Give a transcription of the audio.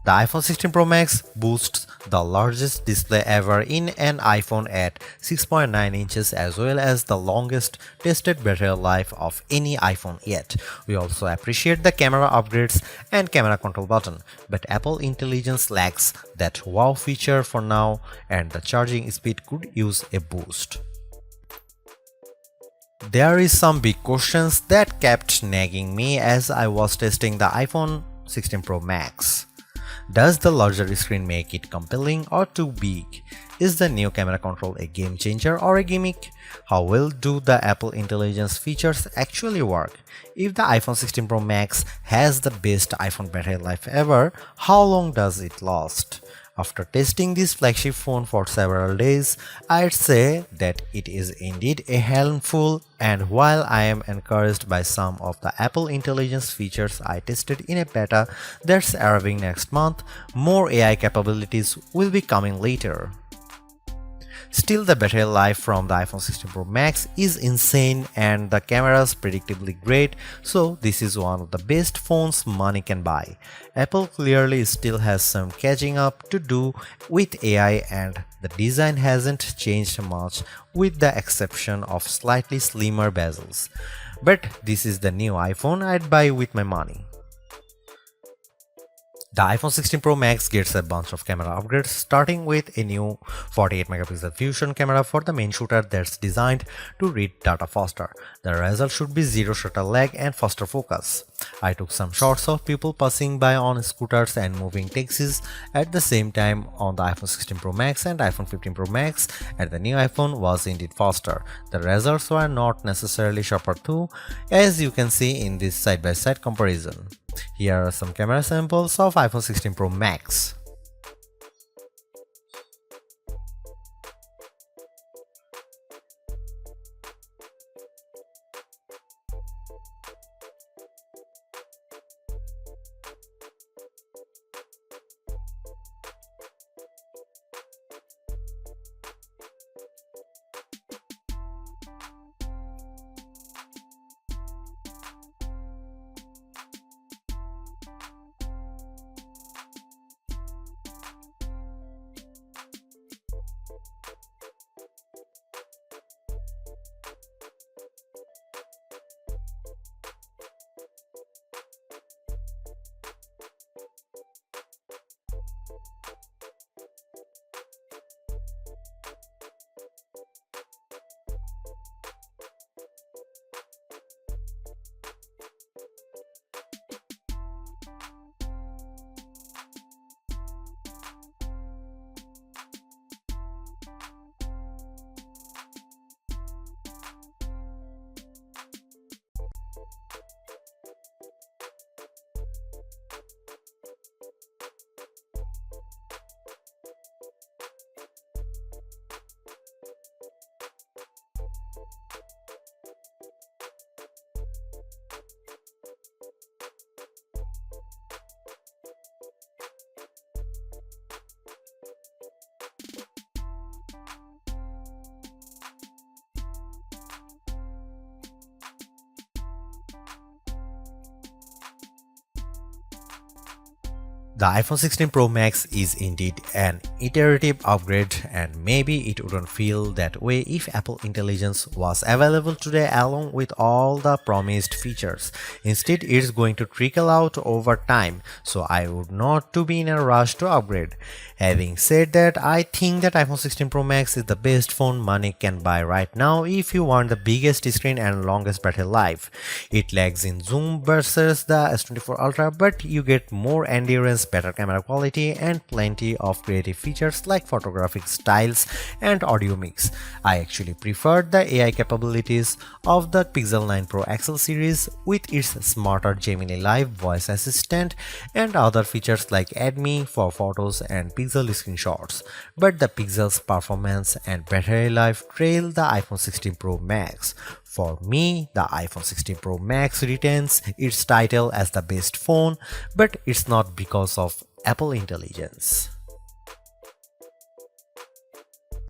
The iPhone 16 Pro Max boasts the largest display ever in an iPhone at 6.9 inches as well as the longest tested battery life of any iPhone yet. We also appreciate the camera upgrades and camera control button, but Apple Intelligence lacks that wow feature for now and the charging speed could use a boost. There is some big questions that kept nagging me as I was testing the iPhone 16 Pro Max. Does the larger screen make it compelling or too big? Is the new camera control a game changer or a gimmick? How well do the Apple Intelligence features actually work? If the iPhone 16 Pro Max has the best iPhone battery life ever, how long does it last? After testing this flagship phone for several days, I'd say that it is indeed a handful, and while I am encouraged by some of the Apple Intelligence features I tested in a beta that's arriving next month, more AI capabilities will be coming later. Still, the battery life from the iPhone 16 Pro Max is insane and the camera's predictably great, so this is one of the best phones money can buy. Apple clearly still has some catching up to do with AI and the design hasn't changed much with the exception of slightly slimmer bezels. But this is the new iPhone I'd buy with my money. The iPhone 16 Pro Max gets a bunch of camera upgrades, starting with a new 48-megapixel fusion camera for the main shooter that's designed to read data faster. The result should be zero shutter lag and faster focus. I took some shots of people passing by on scooters and moving taxis at the same time on the iPhone 16 Pro Max and iPhone 15 Pro Max, and the new iPhone was indeed faster. The results were not necessarily sharper too, as you can see in this side-by-side comparison. Here are some camera samples of iPhone 16 Pro Max. The iPhone 16 Pro Max is indeed an iterative upgrade, and maybe it wouldn't feel that way if Apple Intelligence was available today along with all the promised features. Instead, it's going to trickle out over time, so I would not to be in a rush to upgrade. Having said that, I think that iPhone 16 Pro Max is the best phone money can buy right now if you want the biggest screen and longest battery life. It lags in zoom versus the S24 Ultra, but you get more endurance, better camera quality, and plenty of creative features like photographic styles and audio mix. I actually preferred the AI capabilities of the Pixel 9 Pro XL series with its smarter Gemini Live voice assistant and other features like Add Me for photos and Pixel screenshots. But the Pixel's performance and battery life trail the iPhone 16 Pro Max. For me, the iPhone 16 Pro Max retains its title as the best phone, but it's not because of Apple Intelligence.